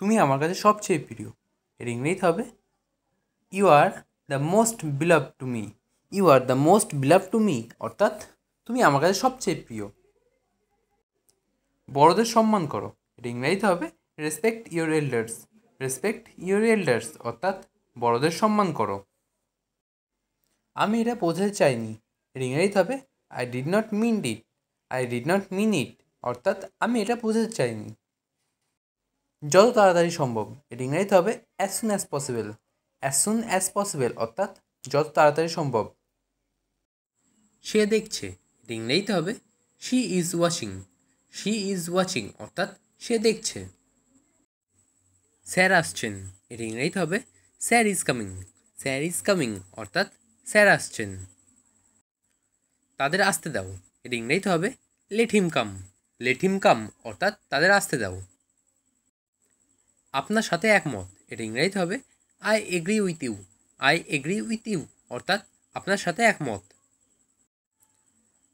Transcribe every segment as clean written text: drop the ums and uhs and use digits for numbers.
তুমি আমার কাছে সবচেয়ে প্রিয়। এর ইংরেজি হবে you are the most beloved to me. You are the most beloved to me অর্থাৎ তুমি আমার কাছে সবচেয়ে প্রিয়। বড়দের সম্মান করো। এর ইংরেজিতে হবে respect your elders. Respect your elders অর্থাৎ বড়দের সম্মান করো। আমি এটা বোঝাতে চাইনি। এর ইংরেজিতে হবে I did not mean it. I did not mean it অর্থাৎ আমি এটা বোঝাতে চাইনি। যত তাড়াতাড়ি সম্ভব। এর ইংরেজিতে হবে as soon as possible. As soon as possible অর্থাৎ যত তাড়াতাড়ি সম্ভব। সে দেখছে। এর ইংরেজিতে হবে she is watching. She is watching অর্থাৎ সে দেখছে। স্যার আসছেন। এর ইংরেজিতে হবে sir is coming. Sir is coming অর্থাৎ স্যার আসছেন। তাদের আসতে দাও। এর ইংরেজিতে হবে লেট হিম কাম। লেট হিম কাম অর্থাৎ তাদের আসতে দাও। আপনার সাথে একমত। এর ইংরেজিতে হবে I agree with you. I agree with you অর্থাৎ আপনার সাথে একমত।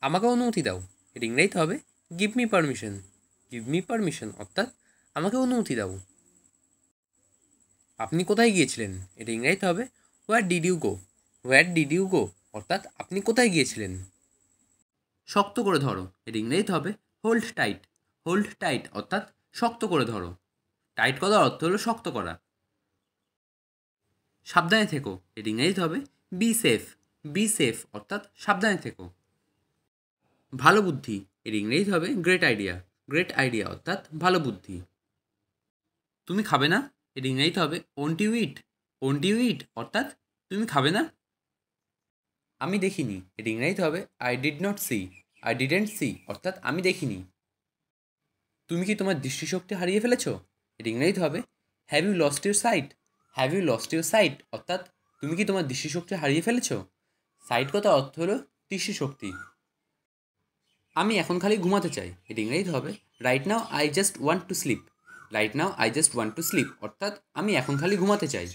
আমাকে অনুমতি দাও। এর ইংরেজিতে হবে give me permission. Give me permission অর্থাৎ আমাকে অনুমতি দাও। আপনি কোথায় গিয়েছিলেন? এর ইংরেজিতে হবে where did you go. Where did you go অর্থাৎ আপনি কোথায় গিয়েছিলেন। শক্ত করে ধরো। এর ইংরেজিতে হবে হোল্ড টাইট। হোল্ড টাইট অর্থাৎ শক্ত করে ধরো। টাইট করার অর্থ হলো শক্ত করা। সাবধানে থেকো। এর ইংরেজিতে হবে বি সেফ। বি সেফ অর্থাৎ সাবধানে থেকো। ভালো বুদ্ধি। এর ইংরেজিতে হবে গ্রেট আইডিয়া। গ্রেট আইডিয়া অর্থাৎ ভালো বুদ্ধি। তুমি খাবে না? এর ইংরেজিতে হবে won't you eat. Won't you eat অর্থাৎ তুমি খাবে না? আমি দেখিনি। এর ইংরেজিতে হবে I did not see. I didn't see অর্থাৎ আমি দেখিনি। তুমি কি তোমার দৃষ্টিশক্তি হারিয়ে ফেলেছো? এর ইংরেজিতে হবে have you lost your sight. Have you lost your sight অর্থাৎ তুমি কি তোমার দৃষ্টিশক্তি হারিয়ে ফেলেছো। সাইট কথার অর্থ হলো দৃষ্টিশক্তি। আমি এখন খালি ঘুমাতে চাই। এর ইংরেজিতে হবে right now I just want to sleep. Right now I just want to sleep অর্থাৎ আমি এখন খালি ঘুমাতে চাই।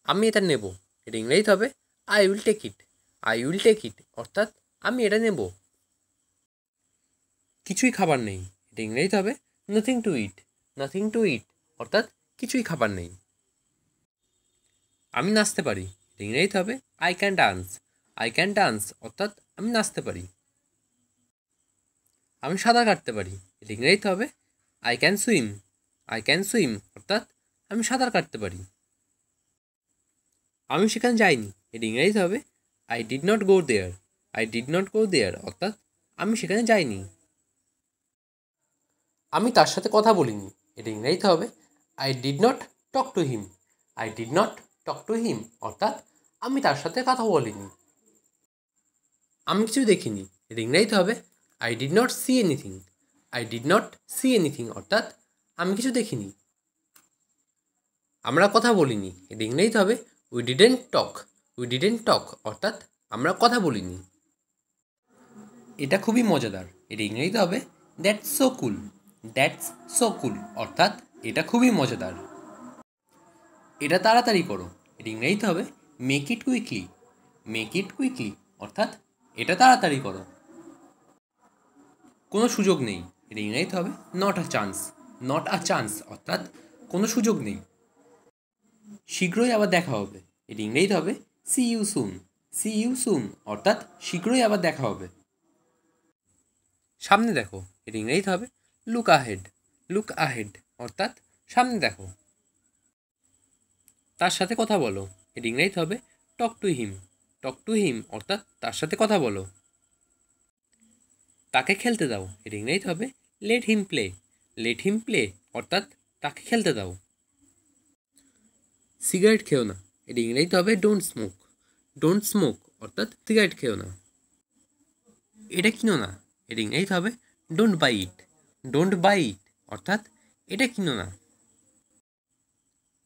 আমি এটা নেব। এর ইংরেজিতে হবে I will take it. I will take it অর্থাৎ আমি এটা নেব। কিছুই খাবার নেই। এর ইংরেজিতে হবে nothing to eat. Nothing to eat অর্থাৎ কিছুই খাবার নেই। আমি নাচতে পারি। এর ইংরেজিতে হবে I can dance. I can dance অর্থাৎ আমি নাচতে পারি। আমি সাঁতার কাটতে পারি। এর ইংরেজিতে হবে I can swim. I can swim অর্থাৎ আমি সাঁতার কাটতে পারি। আমি সেখানে যাইনি। এর ইংরেজিতে হবে I did not go there. I did not go there অর্থাৎ আমি সেখানে যাইনি। আমি তার সাথে কথা বলিনি। এর ইংরেজিতে হবে I did not talk to him. I did not talk to him অর্থাৎ আমি তার সাথে কথা বলিনি। আমি কিছু দেখিনি। এর ইংরেজিতে হবে I did not see anything. I did not see anything অর্থাৎ আমি কিছু দেখিনি। আমরা কথা বলিনি। এর ইংরেজিতে হবে we didn't talk. We didn't talk অর্থাৎ আমরা কথা বলিনি। এটা খুবই মজাদার। এর ইংরেজিতে হবে that's so cool. That's so কুল অর্থাৎ এটা খুবই মজাদার। এটা তাড়াতাড়ি করো। এর ইংরেজিতে হবে make it quickly. Make it quickly অর্থাৎ এটা তাড়াতাড়ি করো। কোনো সুযোগ নেই। এর ইংরেজিতে হবে not a chance. Not a chance অর্থাৎ কোনো সুযোগ নেই। শীঘ্রই আবার দেখা হবে। এর ইংরেজিতে হবে see you soon. See you soon অর্থাৎ শীঘ্রই আবার দেখা হবে। সামনে দেখো। এর ইংরেজিতে হবে লুক আহেড। লুক আহেড অর্থাৎ সামনে দেখো। তার সাথে কথা বলো। এর ইংরেজিতে হবে talk to him. Talk to him অর্থাৎ তার সাথে কথা বলো। তাকে খেলতে দাও। এর ইংরেজিতে হবে let him play. Let him play অর্থাৎ তাকে খেলতে দাও। সিগারেট খেও না। এর ইংরেজিতে হবে ডোন্ট স্মোক। ডোন্ট স্মোক অর্থাৎ সিগারেট খেও না। এটা কিনো না। এর ইংরেজিতে হবে don't buy it. Don't buy it অর্থাৎ এটা কিনো না।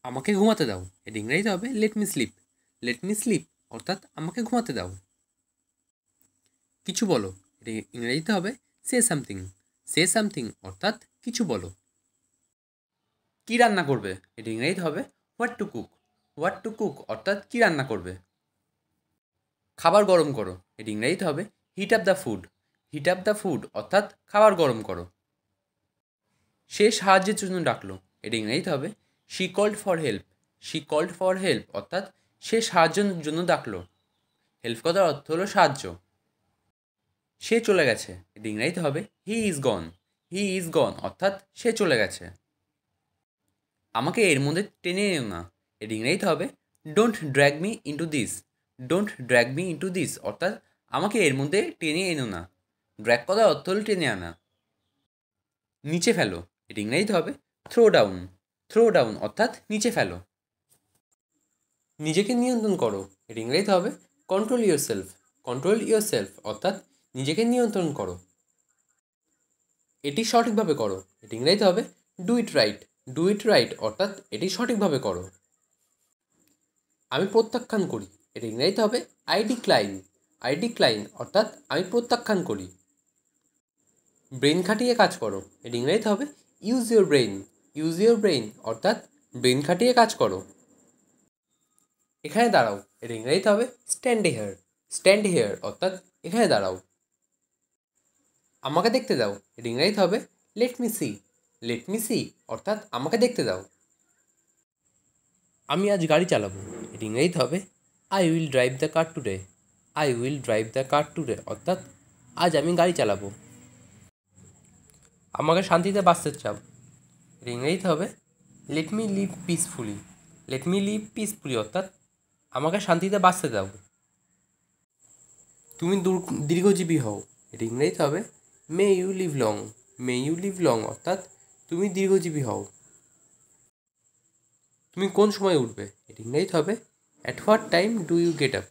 আমাকে ঘুমাতে দাও। এর ইংরেজিতে হবে let me slip. Let me slip অর্থাৎ আমাকে ঘুমাতে দাও। কিছু বলো। এর ইংরেজিতে হবে সে সামথিং। সে সামথিং অর্থাৎ কিছু বলো। কী রান্না করবে? এর ইংরেজিতে হবে what to cook. What to cook অর্থাৎ কী রান্না করবে। খাবার গরম করো। এর ইংরেজিতে হবে hit up the food. Hit up the food অর্থাৎ খাবার গরম করো। সে সাহায্যের জন্য ডাকলো, এটা ইংরেজিতে হবে she called for help. She called for help অর্থাৎ সে সাহায্যের জন্য ডাকলো। হেল্প কথার অর্থ হলো সাহায্য। সে চলে গেছে, এটা ইংরেজিতে হবে he is gone. He is গন অর্থাৎ সে চলে গেছে। আমাকে এর মধ্যে টেনে এনো না, এটা ইংরেজিতে হবে don't drag me into this. Don't drag me into this অর্থাৎ আমাকে এর মধ্যে টেনে এনো না। ড্র্যাগ কথার অর্থ হলো টেনে আনা। নিচে ফেলো, এটা ইংরেজিতে হবে থ্রো ডাউন। থ্রো ডাউন অর্থাৎ নিচে ফেলো। নিজেকে নিয়ন্ত্রণ করো, এটা ইংরেজিতে হবে control your self. Control your self অর্থাৎ নিজেকে নিয়ন্ত্রণ করো। এটি সঠিকভাবে করো, এটা ইংরেজিতে হবে do it right. Do it right অর্থাৎ এটি সঠিকভাবে করো। আমি প্রত্যাখ্যান করি, এটা ইংরেজিতে হবে আই ডিক্লাইন। আই ডিক্লাইন অর্থাৎ আমি প্রত্যাখ্যান করি। ব্রেন খাটিয়ে কাজ করো, এটা ইংরেজিতে হবে use your brain. Use your brain অর্থাৎ ব্রেন খাটিয়ে কাজ করো। এখানে দাঁড়াও, এটা ইংরেজিতে হবে স্ট্যান্ড হিয়ার। স্ট্যান্ড হিয়ার অর্থাৎ এখানে দাঁড়াও। আমাকে দেখতে দাও, এটা ইংরেজিতে হবে let me see. Let me see অর্থাৎ আমাকে দেখতে দাও। আমি আজ গাড়ি চালাবো, এটা ইংরেজিতে হবে I will drive the car today. I will drive the car today অর্থাৎ আজ আমি গাড়ি চালাবো। আমাকে শান্তিতে বাঁচতে চাও, এটা ইংরেজিতে হবে let me live peacefully. Let me live peacefully অর্থাৎ আমাকে শান্তিতে বাঁচতে দাও। তুমি দীর্ঘজীবী হও, এটা ইংরেজিতে হবে may you live long. May you live long অর্থাৎ তুমি দীর্ঘজীবী হও। তুমি কোন সময় উঠবে, এটা ইংরেজিতে হবে at what time do you get up.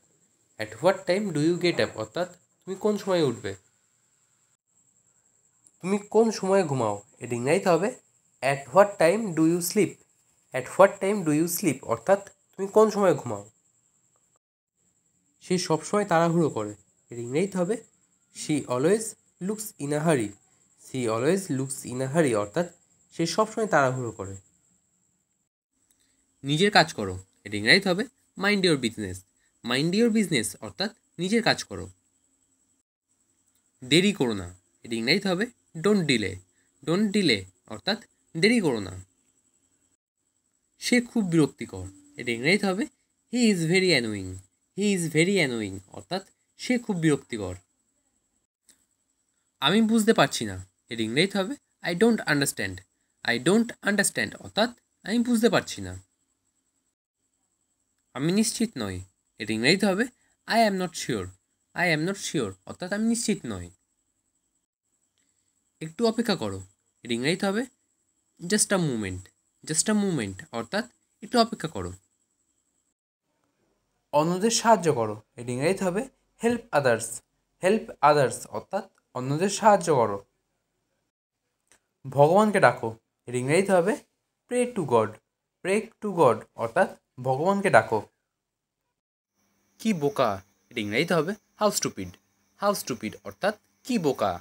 At what time do you get up অর্থাৎ তুমি কোন সময় উঠবে। তুমি কোন সময়ে ঘুমাও, এটা ইংরেজিতে হবে at what time do you sleep. At what time do you sleep অর্থাৎ তুমি কোন সময় ঘুমাও। সে সবসময় তাড়াহুড়ো করে, এর ইংরেজিতে হবে she always looks in a hurry. She always looks in a hurry অর্থাৎ সে সবসময় তাড়াহুড়ো করে। নিজের কাজ করো, এটা ইংরেজিতে হবে mind your business. Mind your business অর্থাৎ নিজের কাজ করো। দেরি করো না, এটা ইংরেজিতে হবে ডোন্ট ডিলে। ডোন্ট ডিলে অর্থাৎ দেরি করো না। সে খুব বিরক্তিকর, এটা ইংরেজিতে হবে he is very annoying. He is very annoying অর্থাৎ সে খুব বিরক্তিকর। আমি বুঝতে পারছি না, এর ইংরেজিতে হবে I don't understand. I don't understand অর্থাৎ আমি বুঝতে পারছি না। আমি নিশ্চিত নই, এর ইংরেজিতে হবে I am not sure. I am not sure অর্থাৎ আমি নিশ্চিত নই। একটু অপেক্ষা করো, এর ইংরেজিতে হবে জাস্ট আ মুমেন্ট। জাস্ট আ মুমেন্ট অর্থাৎ একটু অপেক্ষা করো। অন্যদের সাহায্য করো, এর ইংরেজিতে হবে হেল্প আদার্স। হেল্প আদার্স অর্থাৎ অন্যদের সাহায্য করো। ভগবানকে ডাকো, এর ইংরেজিতে হবে pray to God. Pray to God অর্থাৎ ভগবানকে ডাকো। কি বোকা, এর ইংরেজিতে হবে হাউ স্টুপিড। হাউ স্টুপিড অর্থাৎ কি বোকা।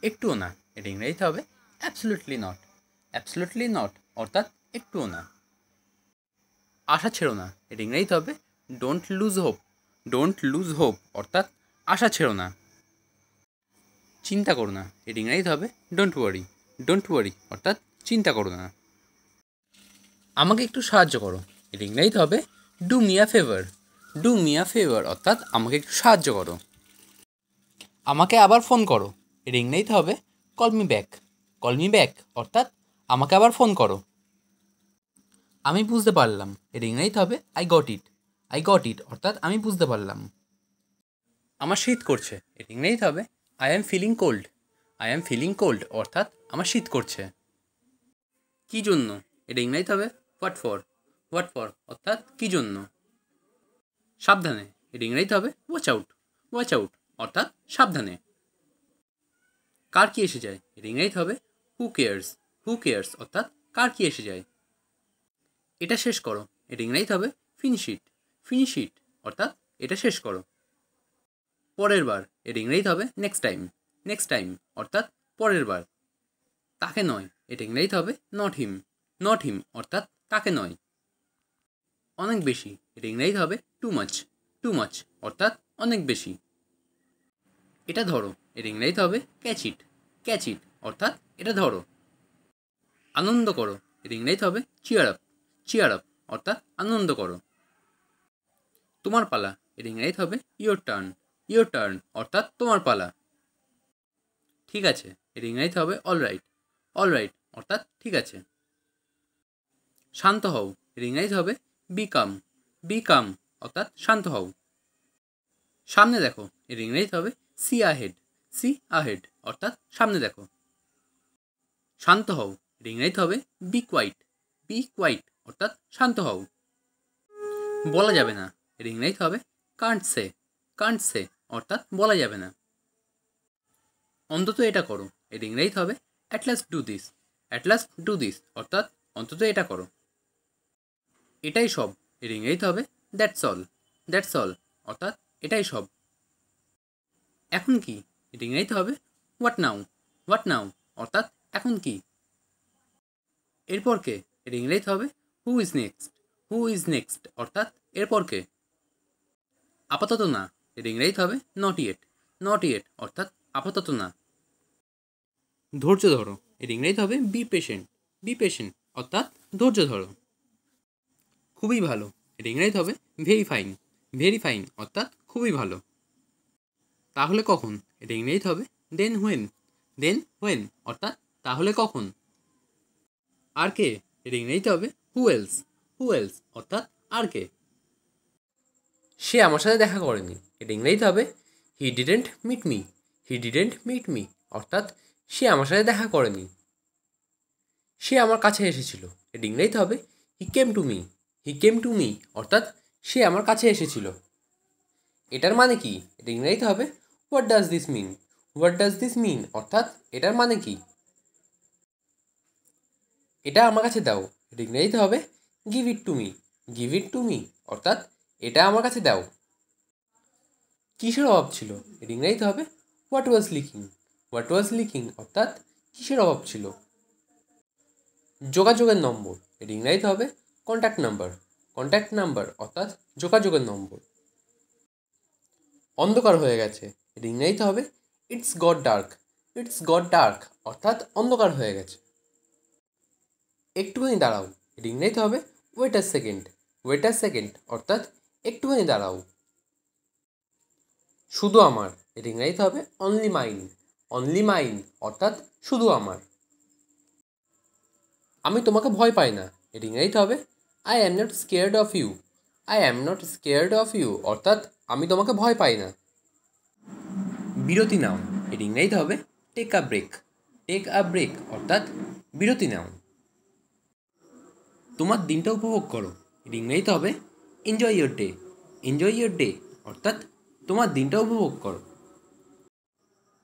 একটুও না, এর ইংরেজিতে হবে অ্যাবসলিউটলি নট। অ্যাবসলিউটলি নট অর্থাৎ একটুও না। আশা ছেড়ো না, এর ইংরেজিতে হবে don't lose hope. Don't lose hope অর্থাৎ আশা ছেড়ো না। চিন্তা করো না, এর ইংরেজিতে হবে ডোন্ট ওয়ারি। ডোন্ট ওয়ারি অর্থাৎ চিন্তা করো না। আমাকে একটু সাহায্য করো, এর ইংরেজিতে হবে do me a favour. Do me a favour অর্থাৎ আমাকে একটু সাহায্য করো। আমাকে আবার ফোন করো, এর ইংরেজিতে হবে call me back. Call me back অর্থাৎ আমাকে আবার ফোন করো। আমি বুঝতে পারলাম, এর ইংরেজিতে হবে I got it. I got it অর্থাৎ আমি বুঝতে পারলাম। আমার শীত করছে, এর ইংরেজিতে হবে I am feeling cold. I am feeling cold অর্থাৎ আমার শীত করছে। কী জন্য, এটা ইংরেজিতে হবে হোয়াট ফর। হোয়াট ফর অর্থাৎ কী জন্য। সাবধানে, এটা ইংরেজিতে হবে ওয়াচ আউট। ওয়াচ আউট অর্থাৎ সাবধানে। কার কি এসে যায়, এটা ইংরেজিতে হবে হু কেয়ার্স। হু কেয়ার্স অর্থাৎ কার কি এসে যায়। এটা শেষ করো, এটা ইংরেজিতে হবে ফিনিশ ইট। ফিনিশ ইট অর্থাৎ এটা শেষ করো। পরের বার, এটা ইংরেজিতে হবে নেক্সট টাইম। নেক্সট টাইম অর্থাৎ পরের বার। তাকে নয়, এটা ইংরেজিতে হবে নট হিম। নট হিম অর্থাৎ তাকে নয়। অনেক বেশি, এটা ইংরেজিতে হবে টু মাচ। টু মাচ অর্থাৎ অনেক বেশি। এটা ধরো, এটা ইংরেজিতে হবে ক্যাচ ইট। ক্যাচ ইট অর্থাৎ এটা ধরো। আনন্দ করো, এর ইংরেজি হবে চিয়ার আপ। চিয়ার আপ অর্থাৎ আনন্দ করো। তোমার পালা, এর ইংরেজি হবে ইয়োর টার্ন। ইয়োর টার্ন অর্থাৎ তোমার পালা। ঠিক আছে, এর ইংরেজি হবে অল রাইট। অল রাইট অর্থাৎ ঠিক আছে। শান্ত হও, এর ইংরেজি হবে বি কাম। বি কাম অর্থাৎ শান্ত হও। সামনে দেখো, এর ইংরেজি হবে সি আহেড। সি আহেড অর্থাৎ সামনে দেখো। শান্ত হও, এর ইংরেজি হবে বি কোয়াইট। বি কোয়াইট অর্থাৎ শান্ত হও। বলা যাবে না, এর ইংরেজি হবে কান্ট সে। কান্ট সে অর্থাৎ বলা যাবে না। অন্তত এটা করো, এর ইংরেজি হবে at last do this. At last do this অর্থাৎ অন্তত এটা করো। এটাই সব, এর ইংরেজি হবে দ্যাটস অল। দ্যাটস অল অর্থাৎ এটাই সব। এখন কি, এর ইংরেজি হবে হোয়াট নাও। হোয়াট নাও অর্থাৎ এখন কি। এরপর কে, এর ইংরেজি হবে who is next. Who is next অর্থাৎ এরপর কে। আপাতত না, এর ইংরেজি হবে নট ইয়েট। নট ইয়েট অর্থাৎ আপাতত না। ধৈর্য ধরো, এর ইংরেজি হবে বি পেশেন্ট। বি পেশেন্ট অর্থাৎ ধৈর্য ধরো। খুবই ভালো, এর ইংরেজি হবে ভেরি ফাইন। ভেরি ফাইন অর্থাৎ খুবই ভালো। তাহলে কখন, এর ইংরেজি হবে দেন হোয়েন। দেন হোয়েন অর্থাৎ তাহলে কখন। আর কে, এর ইংরেজি হবে হু এলস। হু এলস অর্থাৎ আর কে। সে আমার সাথে দেখা করেনি, এর ইংরেজি হবে he didn't meet me. He didn't meet me অর্থাৎ সে আমার সাথে দেখা করেনি। সে আমার কাছে এসেছিল, এর ইংরেজি হবে he came to me. He came to me অর্থাৎ সে আমার কাছে এসেছিল। এটার মানে কি, এর ইংরেজি হবে what does this mean. What does this mean অর্থাৎ এটার মানে কি। এটা আমার কাছে দাও, এর ইংরেজিতে হবে give it to me. Give it two me অর্থাৎ এটা আমার কাছে দাও। কিসের অভাব ছিল, এর ইংরেজিতে হবে what was lacking. What was lacking অর্থাৎ কিসের অভাব ছিল। যোগাযোগের নম্বর, এর ইংরেজিতে হবে কন্ট্যাক্ট নাম্বার। কন্ট্যাক্ট নাম্বার অর্থাৎ যোগাযোগের নম্বর। অন্ধকার হয়ে গেছে, এর ইংরেজিতে হবে it's got dark. It's got dark অর্থাৎ অন্ধকার হয়ে গেছে। একটুখানি দাঁড়াও, এর ইংরেজিতে হবে wait a second. Wait a second অর্থাৎ একটুখানি দাঁড়াও। শুধু আমার, এর ইংরেজিতে হবে অনলি মাইন। অনলি মাইন অর্থাৎ শুধু আমার। আমি তোমাকে ভয় পাই না, এর ইংরেজিতে হবে I am not scared of you. I am not scared of you অর্থাৎ আমি তোমাকে ভয় পাই না। বিরতি নাও, এর ইংরেজিতে হবে take a break. Take a break অর্থাৎ বিরতি নাও। তোমার দিনটা উপভোগ করো, এর ইংরেজিতে হবে enjoy your day. Enjoy your day অর্থাৎ তোমার দিনটা উপভোগ করো।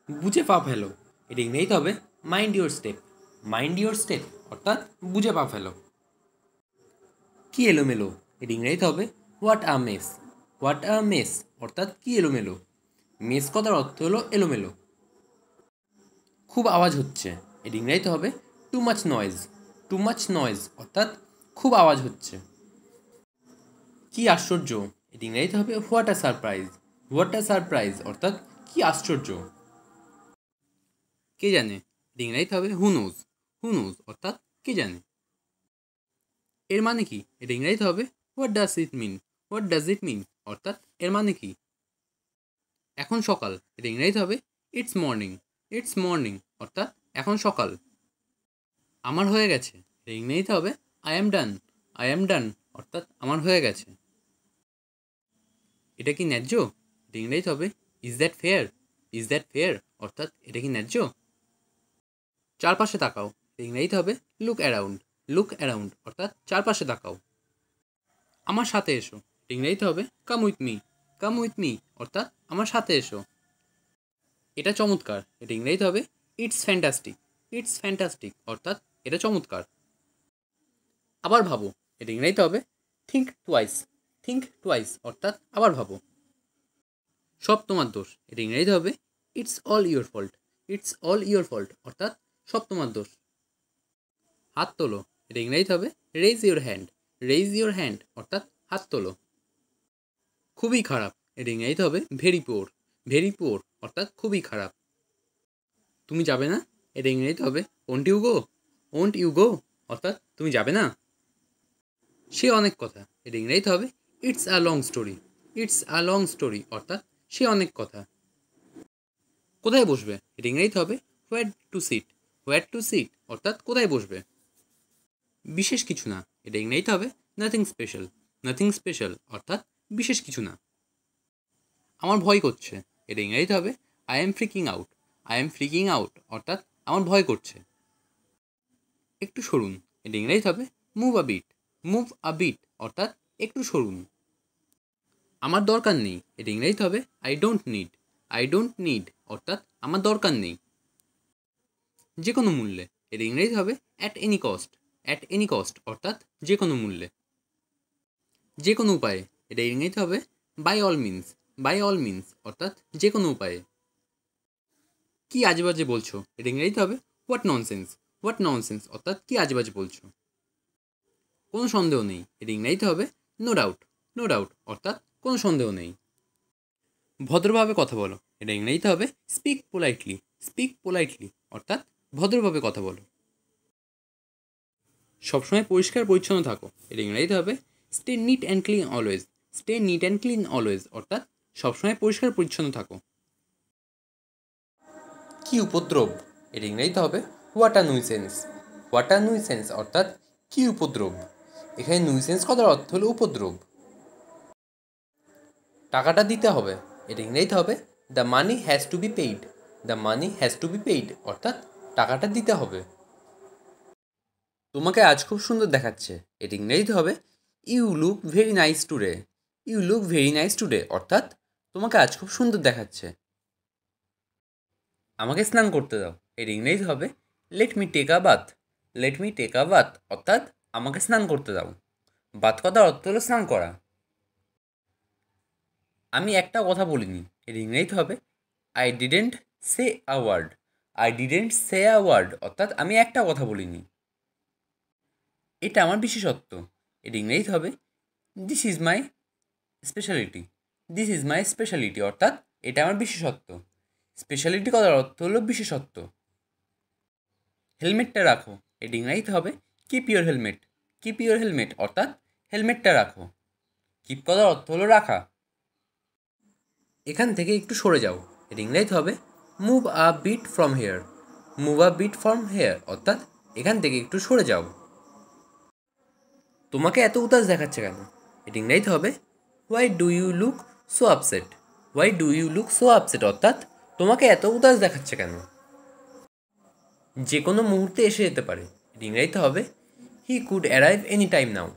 বুঝে পা ফেলো, এর ইংরেজিতে হবে mind your step. Mind your step অর্থাৎ বুঝে পা ফেলো। কি এলোমেলো, এর ইংরেজিতে হবে what a mace. What a mace অর্থাৎ কি এলোমেলো। মেস কথার অর্থ হলো এলোমেলো। খুব আওয়াজ হচ্ছে, এর ইংরেজিতে হবে too much noise. Too much noise অর্থাৎ খুব আওয়াজ হচ্ছে। কি আশ্চর্য, এর ইংরেজিতে হবে what a surprise. What a surprise অর্থাৎ কি আশ্চর্য। কে জানে, এর ইংরেজিতে হবে হু নোজ। হু নোজ অর্থাৎ কে জানে। এর মানে কি, এর ইংরেজিতে হবে what does it mean. What does it mean অর্থাৎ এর মানে কি। এখন সকাল, এর ইংরেজিতে হবে ইটস মর্নিং। ইটস মর্নিং অর্থাৎ এখন সকাল। আমার হয়ে গেছে, এর ইংরেজিতে হবে I am done. I am ডান অর্থাৎ আমার হয়ে গেছে। এটা কি ন্যায্য, এর ইংরেজিতে হবে is that fair. Is that fair অর্থাৎ এটা কি ন্যায্য। চারপাশে তাকাও, এর ইংরেজিতে হবে লুক অ্যারাউন্ড। লুক অ্যারাউন্ড অর্থাৎ চারপাশে তাকাও। আমার সাথে এসো, এর ইংরেজিতে হবে come with me. Come with me অর্থাৎ আমার সাথে এসো। এটা চমৎকার, এর ইংরেজিতে হবে ইটস ফ্যান্টাস্টিক। ইটস ফ্যান্টাস্টিক অর্থাৎ এটা চমৎকার। আবার ভাবো, এর ইংরেজিতে হবে থিঙ্ক টুয়াইস। থিঙ্ক টুয়াইস অর্থাৎ আবার ভাবো। সব তোমার দোষ, এর ইংরেজিতে হবে it's all your fault. It's all your fault অর্থাৎ সব তোমার দোষ। হাত তোলো, এর ইংরেজিতে হবে raise your hand. Raise your hand অর্থাৎ হাত তোলো। খুবই খারাপ, এর ইংরেজিতে হবে ভেরি পুওর। ভেরি পুওর অর্থাৎ খুবই খারাপ। তুমি যাবে না, এর ইংরেজিতে হবে won't you go? Won't you go অর্থাৎ তুমি যাবে না? সে অনেক কথা, এটা ইংরেজিতে হবে it's a long story. It's a long story অর্থাৎ সে অনেক কথা। কোথায় বসবে, এটা ইংরেজিতে হবে where to sit. Where to sit অর্থাৎ কোথায় বসবে। বিশেষ কিছু না, এটা ইংরেজিতে হবে নাথিং স্পেশাল। নাথিং স্পেশাল অর্থাৎ বিশেষ কিছু না। আমার ভয় করছে, এটা ইংরেজিতে হবে I am freaking out. I am freaking out অর্থাৎ আমার ভয় করছে। একটু সরুন, এটা ইংরেজিতে হবে move a bit. Move a bit অর্থাৎ একটু সরুন। আমার দরকার নেই, এটা ইংরেজিতে হবে I don't need. I don't need অর্থাৎ আমার দরকার নেই। যে কোনো মূল্যে, এটা ইংরেজিতে হবে at any cost. At any cost অর্থাৎ যে কোনো মূল্যে। যে কোনো উপায়ে, এটা ইংরেজিতে হবে by all means. By all means অর্থাৎ যে কোনো উপায়ে। কি আজেবাজে বলছো, এটা ইংরেজিতে হবে হোয়াট ননসেন্স। হোয়াট ননসেন্স অর্থাৎ কি আজেবাজে বলছো। কোনো সন্দেহ নেই, এটা ইংরেজিতে হবে নো ডাউট। নো ডাউট অর্থাৎ কোনো সন্দেহ নেই। ভদ্রভাবে কথা বলো, এটা ইংরেজিতে হবে স্পিক পোলাইটলি। স্পিক পোলাইটলি অর্থাৎ ভদ্রভাবে কথা বলো। সবসময় পরিষ্কার পরিচ্ছন্ন থাকো, এটা ইংরেজিতে হবে stay neat and clean always. Stay neat and clean always অর্থাৎ সবসময় পরিষ্কার পরিচ্ছন্ন থাকো। কি উপদ্রব, এটা ইংরেজিতে হবে what a nuisance. What a nuisance অর্থাৎ কি উপদ্রব। এখানে নুইসেন্স কথার অর্থ হলো উপদ্রব। টাকাটা দিতে হবে, এটা ইংরেজিতে হবে the money has to be paid. The money has to be paid অর্থাৎ টাকাটা দিতে হবে। তোমাকে আজ খুব সুন্দর দেখাচ্ছে, এটা ইংরেজিতে হবে you look very nice today. You look very nice today অর্থাৎ তোমাকে আজ খুব সুন্দর দেখাচ্ছে। আমাকে স্নান করতে দাও, এর ইংরেজি হবে let me take a bath. Let me take a bath অর্থাৎ আমাকে স্নান করতে দাও। বাথ কথার অর্থ হলো স্নান করা। আমি একটা কথা বলিনি, এর ইংরেজিতে হবে I didn't say a word. I didn't say a word অর্থাৎ আমি একটা কথা বলিনি। এটা আমার বিশেষত্ব, এর ইংরেজিতে হবে this is my speciality. This is my speciality অর্থাৎ এটা আমার বিশেষত্ব। স্পেশালিটি কথার অর্থ হলো বিশেষত্ব। হেলমেটটা রাখো, এটি ইংরাজিতে হবে keep your helmet. Keep your helmet অর্থাৎ হেলমেটটা রাখো। কিপ কথার অর্থ হলো রাখা। এখান থেকে একটু সরে যাও, এটি ইংরাজিতে হবে move a bit from here. Move a bit from here অর্থাৎ এখান থেকে একটু সরে যাও। তোমাকে এত উদাস দেখাচ্ছে কেন, এটি ইংরাজিতে হবে why do you look so upset. Why do you look so upset অর্থাৎ তোমাকে এত উদাস দেখাচ্ছে কেন। যে কোনো মুহূর্তে এসে যেতে পারে, এটি ইংরাজিতে হবে he could arrive any time now.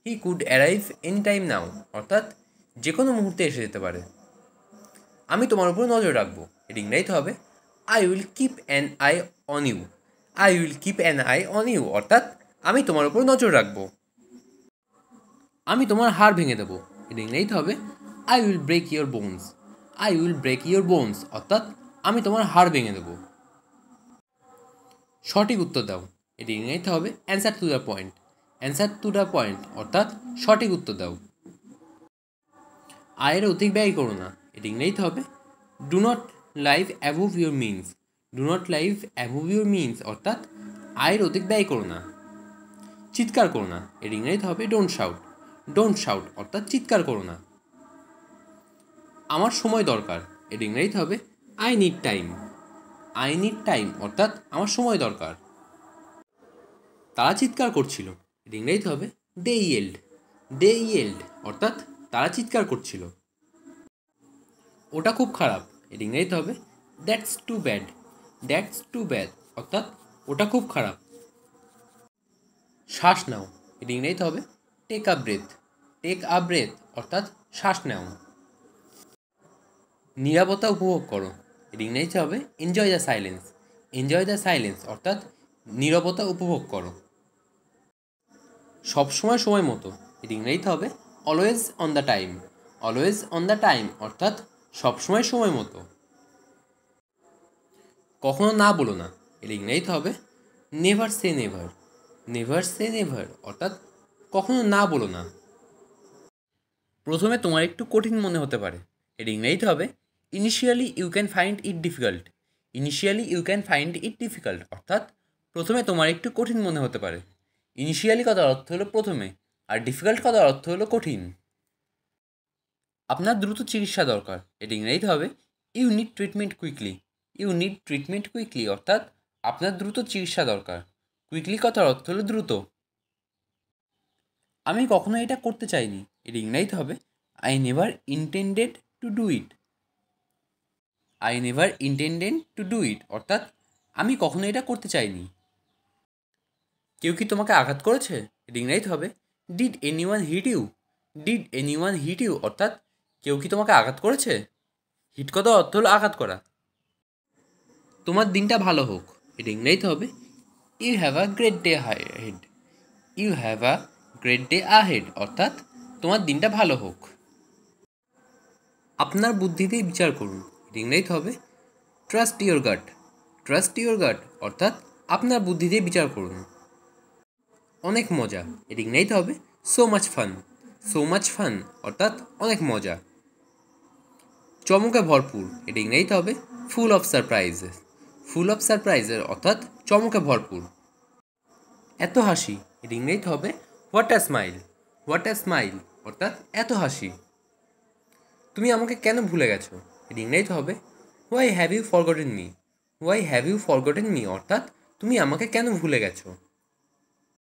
He could arrive any time now অর্থাৎ যে কোনো মুহূর্তে এসে যেতে পারে। আমি তোমার উপর নজর রাখবো, এটি ইংরাজিতে হবে I will keep an eye on you. I will keep an eye on you অর্থাৎ আমি তোমার উপর নজর রাখবো। আমি তোমার হাড় ভেঙে দেবো, এটি ইংরাজিতে হবে I will break your bones. I will break your bones অর্থাৎ আমি তোমার হাড় ভেঙে দেবো। সঠিক উত্তর দাও, এটি ইংরেজিতে হবে answer to the point. Answer to the point অর্থাৎ সঠিক উত্তর দাও। আয়ের অধিক ব্যয় করো না, এটি ইংরেজিতে হবে do not live above your means. Do not live above your means অর্থাৎ আয়ের অধিক ব্যয় করো না। চিৎকার করো না, এটি ইংরেজিতে হবে ডোন্ট শাউট। ডোন্ট শাউট অর্থাৎ চিৎকার করো না। আমার সময় দরকার, এটি ইংরেজিতে হবে I need time. I need time অর্থাৎ আমার সময় দরকার। তারা চিৎকার করছিল, এটি ইংরেজিতে হবে দে ইয়েল্ড। দে ইয়েল্ড অর্থাৎ তারা চিৎকার করছিল। ওটা খুব খারাপ, এটি ইংরেজিতে হবে that's too bad. That's too bad অর্থাৎ ওটা খুব খারাপ। শ্বাস নাও, এটি ইংরেজিতে হবে take a breath. Take a breath অর্থাৎ শ্বাস নাও। নীরবতা উপভোগ করো, এটি ইংরেজিতে হবে enjoy the silence. Enjoy the silence অর্থাৎ নীরবতা উপভোগ করো। সবসময় সময় মতো, এটি ইংরেজিতে হবে always on the time. Always on the time অর্থাৎ সবসময় সময় মতো। কখনো না বলো না, এটি ইংরেজিতে হবে নেভার সে নেভার। নেভার সে নেভার অর্থাৎ কখনো না বলো না। প্রথমে তোমার একটু কঠিন মনে হতে পারে, এটি ইংরেজিতে হবে initially you can find it difficult. Initially you can find it difficult অর্থাৎ প্রথমে তোমার একটু কঠিন মনে হতে পারে। ইনিশিয়ালি কথার অর্থ হলো প্রথমে, আর ডিফিকাল্ট কথার অর্থ হলো কঠিন। আপনার দ্রুত চিকিৎসা দরকার, এটা ইংরেজিতে হবে you need treatment quickly. You need treatment quickly অর্থাৎ আপনার দ্রুত চিকিৎসা দরকার। কুইকলি কথার অর্থ হলো দ্রুত। আমি কখনো এটা করতে চাইনি, এটা ইংরেজিতে হবে I never intended to do it. I never intended to do it অর্থাৎ আমি কখনো এটা করতে চাইনি। কেউ কি তোমাকে আঘাত করেছে, এটা ইংরেজিতে হবে did anyone hit you. Did anyone hit you অর্থাৎ কেউ কি তোমাকে আঘাত করেছে। হিট কথার অর্থ হলো আঘাত করা। তোমার দিনটা ভালো হোক, এটা ইংরেজিতে হবে you have a great day ahead. You have a great day ahead অর্থাৎ তোমার দিনটা ভালো হোক। আপনার বুদ্ধিতেই বিচার করুন, এটা ইংরেজিতে হবে trust your gut. Trust your gut অর্থাৎ আপনার বুদ্ধিতে বিচার করুন। অনেক মজা, এটা ইংরেজিতে হবে so much fun. So much fun অর্থাৎ অনেক মজা। চমকে ভরপুর, এটা ইংরেজিতে হবে full of surprises. Full of surprises অর্থাৎ চমকে ভরপুর। এত হাসি, এটা ইংরেজিতে হবে what a smile. What a smile অর্থাৎ এত হাসি। তুমি আমাকে কেন ভুলে গেছো, এটা ইংরেজিতে হবে why have you forgotten me. Why have you forgotten me অর্থাৎ তুমি আমাকে কেন ভুলে গেছো।